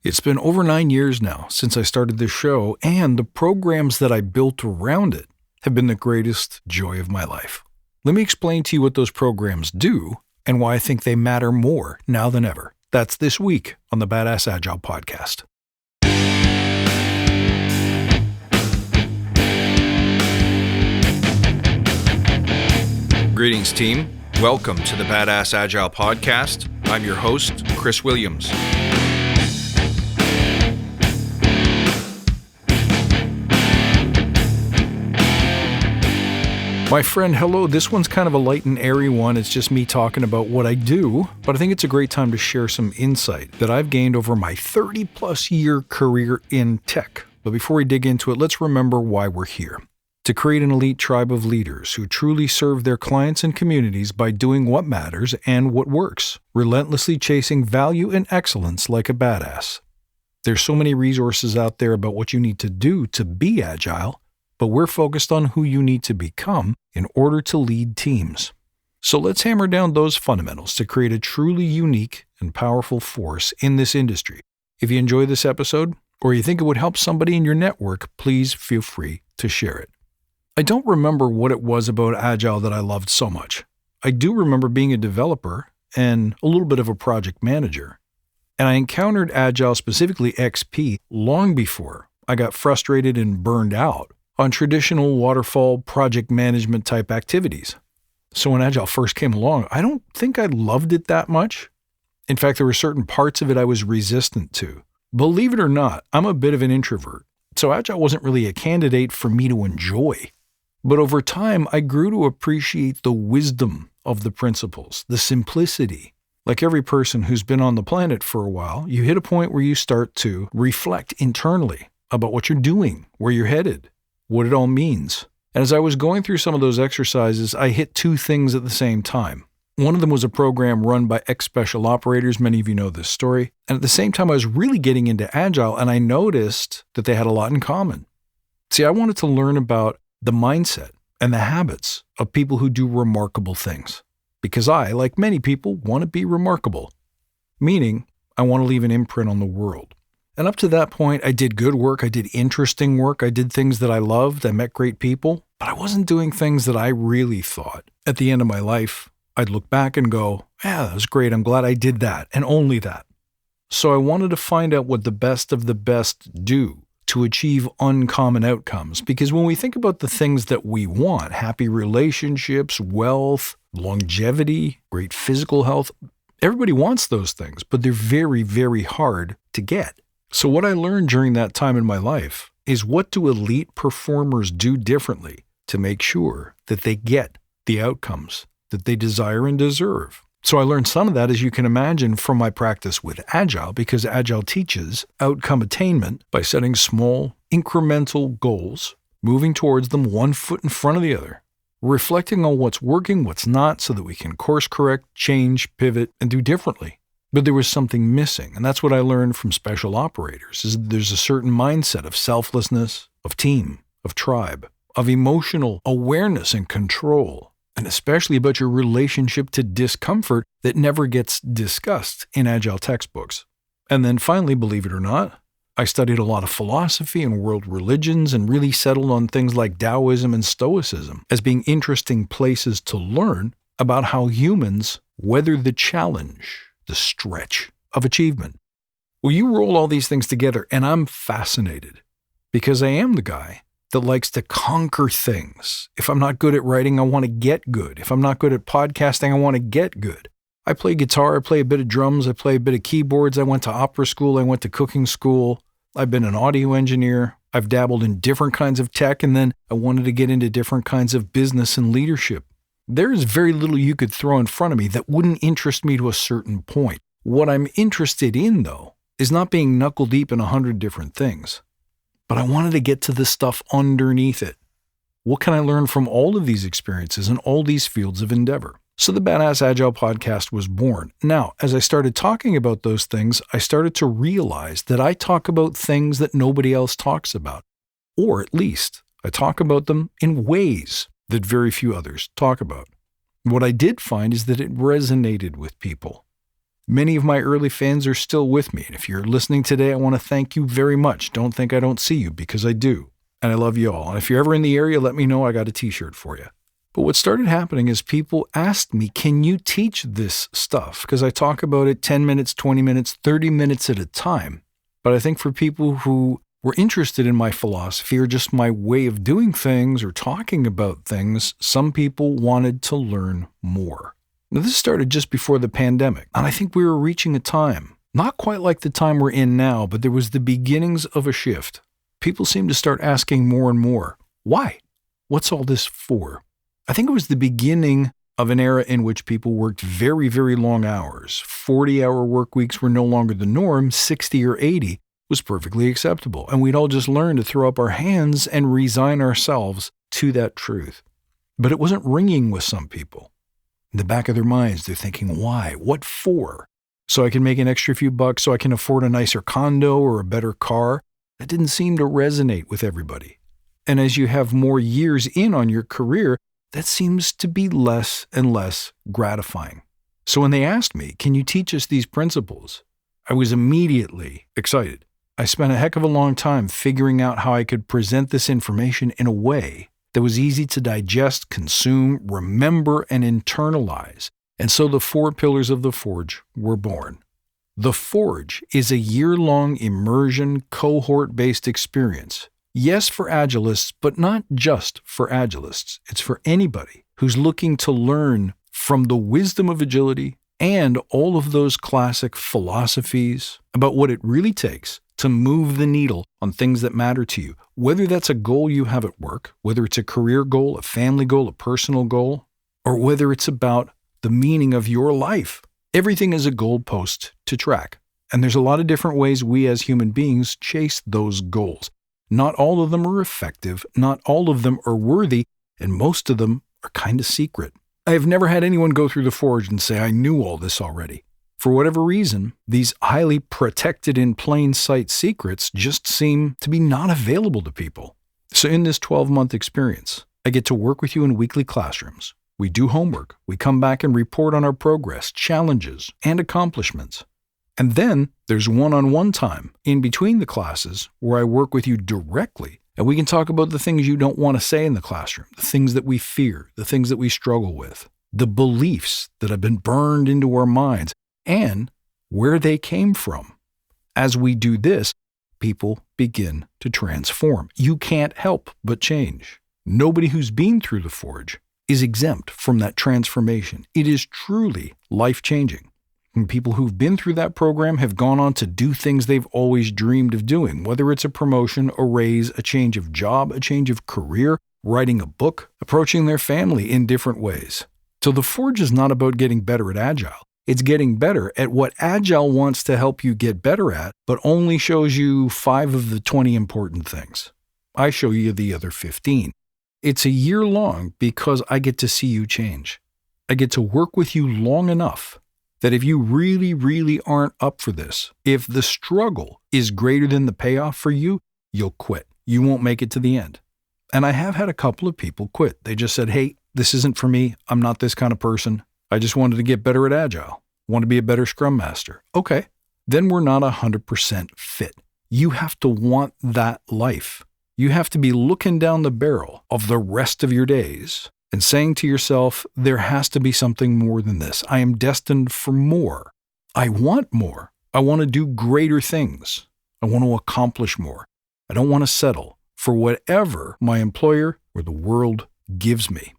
It's been over 9 years now since I started this show, and the programs that I built around it have been the greatest joy of my life. Let me explain to you what those programs do and why I think they matter more now than ever. That's this week on the Badass Agile podcast. Greetings, team. Welcome to the Badass Agile podcast. I'm your host, Chris Williams. My friend, hello. This one's kind of a light and airy one. It's just me talking about what I do, but I think it's a great time to share some insight that I've gained over my 30-plus year career in tech. But before we dig into it, let's remember why we're here. To create an elite tribe of leaders who truly serve their clients and communities by doing what matters and what works, relentlessly chasing value and excellence like a badass. There's so many resources out there about what you need to do to be agile, but we're focused on who you need to become in order to lead teams. So let's hammer down those fundamentals to create a truly unique and powerful force in this industry. If you enjoy this episode, or you think it would help somebody in your network, please feel free to share it. I don't remember what it was about Agile that I loved so much. I do remember being a developer and a little bit of a project manager. And I encountered Agile, specifically XP, long before I got frustrated and burned out on traditional waterfall project management type activities. So when Agile first came along, I don't think I loved it that much. In fact, there were certain parts of it I was resistant to. Believe it or not, I'm a bit of an introvert, so Agile wasn't really a candidate for me to enjoy. But over time, I grew to appreciate the wisdom of the principles, the simplicity. Like every person who's been on the planet for a while, you hit a point where you start to reflect internally about what you're doing, where you're headed, what it all means. And as I was going through some of those exercises, I hit two things at the same time. One of them was a program run by ex-special operators. Many of you know this story. And at the same time, I was really getting into Agile, and I noticed that they had a lot in common. See, I wanted to learn about the mindset and the habits of people who do remarkable things. Because I, like many people, want to be remarkable. Meaning, I want to leave an imprint on the world. And up to that point, I did good work, I did interesting work, I did things that I loved, I met great people, but I wasn't doing things that I really thought at the end of my life I'd look back and go, yeah, that was great, I'm glad I did that, and only that. So I wanted to find out what the best of the best do to achieve uncommon outcomes, because when we think about the things that we want, happy relationships, wealth, longevity, great physical health, everybody wants those things, but they're very, very hard to get. So what I learned during that time in my life is, what do elite performers do differently to make sure that they get the outcomes that they desire and deserve? So I learned some of that, as you can imagine, from my practice with Agile, because Agile teaches outcome attainment by setting small, incremental goals, moving towards them one foot in front of the other, reflecting on what's working, what's not, so that we can course correct, change, pivot, and do differently. But there was something missing, and that's what I learned from special operators, is there's a certain mindset of selflessness, of team, of tribe, of emotional awareness and control, and especially about your relationship to discomfort that never gets discussed in Agile textbooks. And then finally, believe it or not, I studied a lot of philosophy and world religions and really settled on things like Taoism and Stoicism as being interesting places to learn about how humans weather the challenge, the stretch of achievement. Well, you roll all these things together, and I'm fascinated because I am the guy that likes to conquer things. If I'm not good at writing, I want to get good. If I'm not good at podcasting, I want to get good. I play guitar, I play a bit of drums, I play a bit of keyboards. I went to opera school, I went to cooking school. I've been an audio engineer. I've dabbled in different kinds of tech, and then I wanted to get into different kinds of business and leadership. There is very little you could throw in front of me that wouldn't interest me to a certain point. What I'm interested in, though, is not being knuckle deep in 100 different things. But I wanted to get to the stuff underneath it. What can I learn from all of these experiences and all these fields of endeavor? So the Badass Agile podcast was born. Now, as I started talking about those things, I started to realize that I talk about things that nobody else talks about. Or at least, I talk about them in ways that very few others talk about. What I did find is that it resonated with people. Many of my early fans are still with me, and if you're listening today, I want to thank you very much. Don't think I don't see you, because I do. And I love you all. And if you're ever in the area, let me know. I got a t-shirt for you. But what started happening is people asked me, can you teach this stuff? Because I talk about it 10 minutes, 20 minutes, 30 minutes at a time. But I think for people who were interested in my philosophy or just my way of doing things or talking about things, some people wanted to learn more. Now, this started just before the pandemic, and I think we were reaching a time, not quite like the time we're in now, but there was the beginnings of a shift. People seemed to start asking more and more, why? What's all this for? I think it was the beginning of an era in which people worked very, very long hours. 40-hour work weeks were no longer the norm. 60 or 80 was perfectly acceptable. And we'd all just learn to throw up our hands and resign ourselves to that truth. But it wasn't ringing with some people. In the back of their minds, they're thinking, why? What for? So I can make an extra few bucks, so I can afford a nicer condo or a better car? That didn't seem to resonate with everybody. And as you have more years in on your career, that seems to be less and less gratifying. So when they asked me, can you teach us these principles? I was immediately excited. I spent a heck of a long time figuring out how I could present this information in a way that was easy to digest, consume, remember, and internalize. And so the 4 pillars of the Forge were born. The Forge is a year-long immersion, cohort-based experience. Yes, for Agilists, but not just for Agilists. It's for anybody who's looking to learn from the wisdom of agility and all of those classic philosophies about what it really takes to move the needle on things that matter to you, whether that's a goal you have at work, whether it's a career goal, a family goal, a personal goal, or whether it's about the meaning of your life. Everything is a goalpost to track. And there's a lot of different ways we as human beings chase those goals. Not all of them are effective, not all of them are worthy, and most of them are kind of secret. I have never had anyone go through the Forge and say, I knew all this already. For whatever reason, these highly protected in plain sight secrets just seem to be not available to people. So in this 12-month experience, I get to work with you in weekly classrooms. We do homework. We come back and report on our progress, challenges, and accomplishments. And then there's one-on-one time in between the classes where I work with you directly, and we can talk about the things you don't want to say in the classroom, the things that we fear, the things that we struggle with, the beliefs that have been burned into our minds, and where they came from. As we do this, people begin to transform. You can't help but change. Nobody who's been through the Forge is exempt from that transformation. It is truly life-changing. And people who've been through that program have gone on to do things they've always dreamed of doing, whether it's a promotion, a raise, a change of job, a change of career, writing a book, approaching their family in different ways. So the Forge is not about getting better at Agile. It's getting better at what Agile wants to help you get better at, but only shows you 5 of the 20 important things. I show you the other 15. It's a year long because I get to see you change. I get to work with you long enough that if you really, really aren't up for this, if the struggle is greater than the payoff for you, you'll quit. You won't make it to the end. And I have had a couple of people quit. They just said, hey, this isn't for me. I'm not this kind of person. I just wanted to get better at Agile. Want to be a better Scrum Master. Okay, then we're not 100% fit. You have to want that life. You have to be looking down the barrel of the rest of your days and saying to yourself, there has to be something more than this. I am destined for more. I want more. I want to do greater things. I want to accomplish more. I don't want to settle for whatever my employer or the world gives me.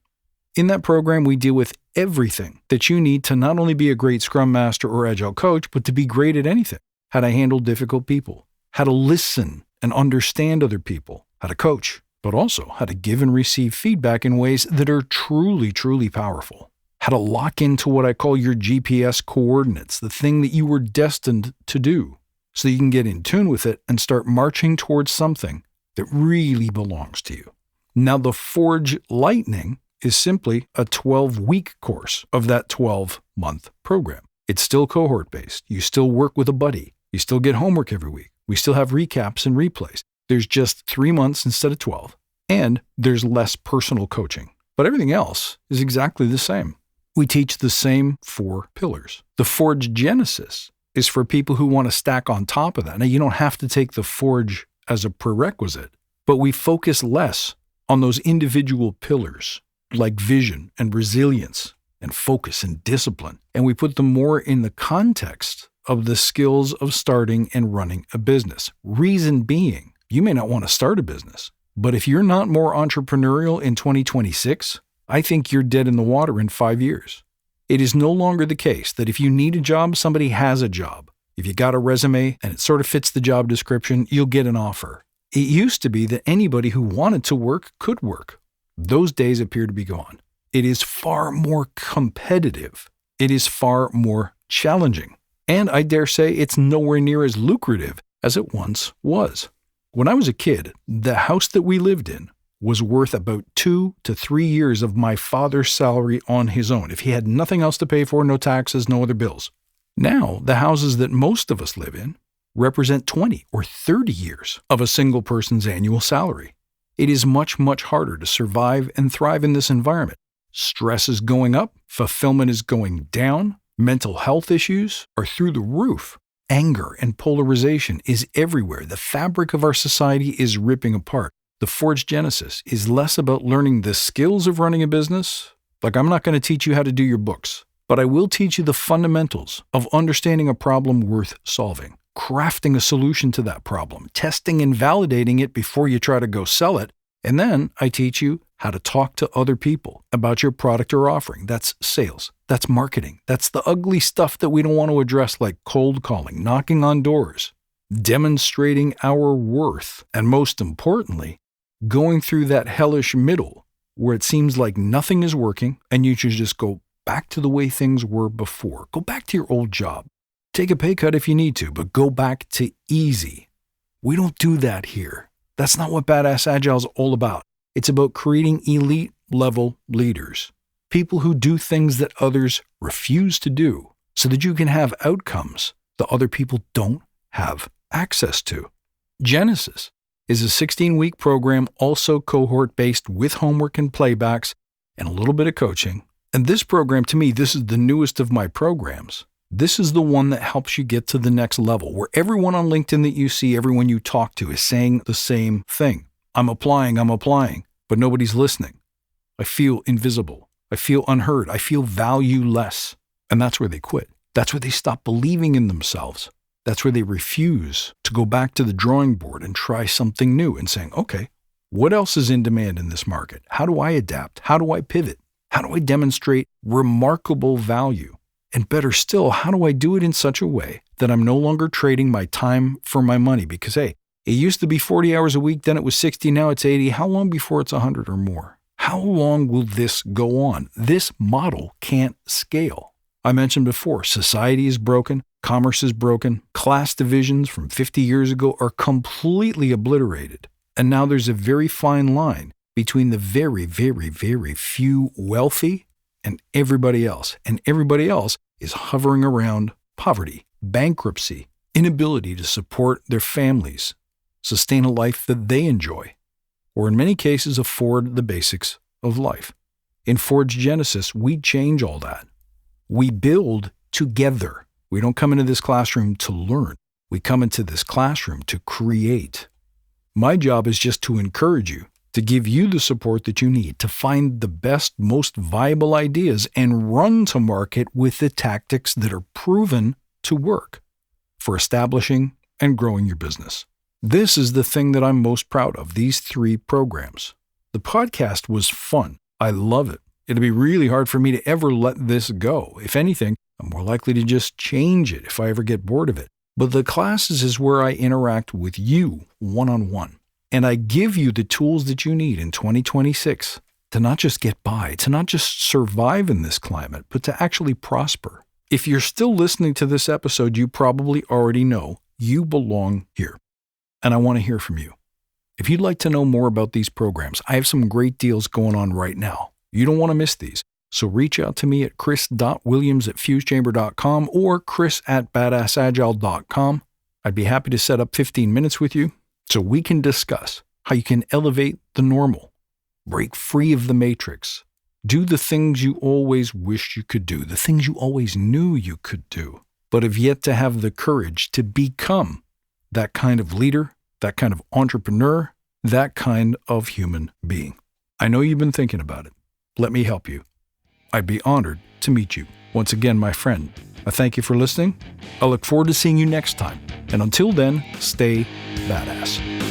In that program, we deal with everything that you need to not only be a great Scrum Master or Agile coach, but to be great at anything. How to handle difficult people, how to listen and understand other people, how to coach, but also how to give and receive feedback in ways that are truly, truly powerful. How to lock into what I call your GPS coordinates, the thing that you were destined to do, so you can get in tune with it and start marching towards something that really belongs to you. Now, the Forge Lightning is simply a 12-week course of that 12-month program. It's still cohort-based. You still work with a buddy. You still get homework every week. We still have recaps and replays. There's just 3 months instead of 12, and there's less personal coaching. But everything else is exactly the same. We teach the same 4 pillars. The Forge Genesis is for people who want to stack on top of that. Now, you don't have to take the Forge as a prerequisite, but we focus less on those individual pillars like vision and resilience and focus and discipline, and we put them more in the context of the skills of starting and running a business. Reason being, you may not want to start a business, but if you're not more entrepreneurial in 2026, I think you're dead in the water in 5 years. It is no longer the case that if you need a job, somebody has a job. If you got a resume and it sort of fits the job description, you'll get an offer. It used to be that anybody who wanted to work could work. Those days appear to be gone. It is far more competitive. It is far more challenging. And I dare say it's nowhere near as lucrative as it once was. When I was a kid, the house that we lived in was worth about 2 to 3 years of my father's salary on his own, if he had nothing else to pay for, no taxes, no other bills. Now, the houses that most of us live in represent 20 or 30 years of a single person's annual salary. It is much, much harder to survive and thrive in this environment. Stress is going up, fulfillment is going down, mental health issues are through the roof. Anger and polarization is everywhere. The fabric of our society is ripping apart. The Forge Genesis is less about learning the skills of running a business. Like, I'm not going to teach you how to do your books, but I will teach you the fundamentals of understanding a problem worth solving, crafting a solution to that problem, testing and validating it before you try to go sell it. And then I teach you how to talk to other people about your product or offering. That's sales. That's marketing. That's the ugly stuff that we don't want to address, like cold calling, knocking on doors, demonstrating our worth, and most importantly, going through that hellish middle where it seems like nothing is working and you should just go back to the way things were before. Go back to your old job. Take a pay cut if you need to, but go back to easy. We don't do that here. That's not what Badass Agile is all about. It's about creating elite level leaders, people who do things that others refuse to do so that you can have outcomes that other people don't have access to. Genesis is a 16-week program, also cohort-based with homework and playbacks and a little bit of coaching. And this program, to me, this is the newest of my programs. This is the one that helps you get to the next level, where everyone on LinkedIn that you see, everyone you talk to is saying the same thing. I'm applying, but nobody's listening. I feel invisible. I feel unheard. I feel valueless. And that's where they quit. That's where they stop believing in themselves. That's where they refuse to go back to the drawing board and try something new and saying, okay, what else is in demand in this market? How do I adapt? How do I pivot? How do I demonstrate remarkable value? And better still, how do I do it in such a way that I'm no longer trading my time for my money? Because, hey, it used to be 40 hours a week, then it was 60, now it's 80. How long before it's 100 or more? How long will this go on? This model can't scale. I mentioned before, society is broken, commerce is broken, class divisions from 50 years ago are completely obliterated. And now there's a very fine line between the very, very, very few wealthy and everybody else. And everybody else is hovering around poverty, bankruptcy, inability to support their families, sustain a life that they enjoy, or in many cases afford the basics of life. In Forge Genesis, we change all that. We build together. We don't come into this classroom to learn. We come into this classroom to create. My job is just to encourage you, to give you the support that you need to find the best, most viable ideas and run to market with the tactics that are proven to work for establishing and growing your business. This is the thing that I'm most proud of, these 3 programs. The podcast was fun. I love it. It'll be really hard for me to ever let this go. If anything, I'm more likely to just change it if I ever get bored of it. But the classes is where I interact with you one-on-one. And I give you the tools that you need in 2026 to not just get by, to not just survive in this climate, but to actually prosper. If you're still listening to this episode, you probably already know you belong here. And I want to hear from you. If you'd like to know more about these programs, I have some great deals going on right now. You don't want to miss these. So reach out to me at chris.williams@fusechamber.com or chris@badassagile.com. I'd be happy to set up 15 minutes with you so we can discuss how you can elevate the normal, break free of the matrix, Do the things you always wished you could do, the things you always knew you could do, but have yet to have the courage to become that kind of leader, that kind of entrepreneur, that kind of human being. I know you've been thinking about it. Let me help you. I'd be honored to meet you. Once again, my friend, I thank you for listening. I look forward to seeing you next time. And until then, stay badass.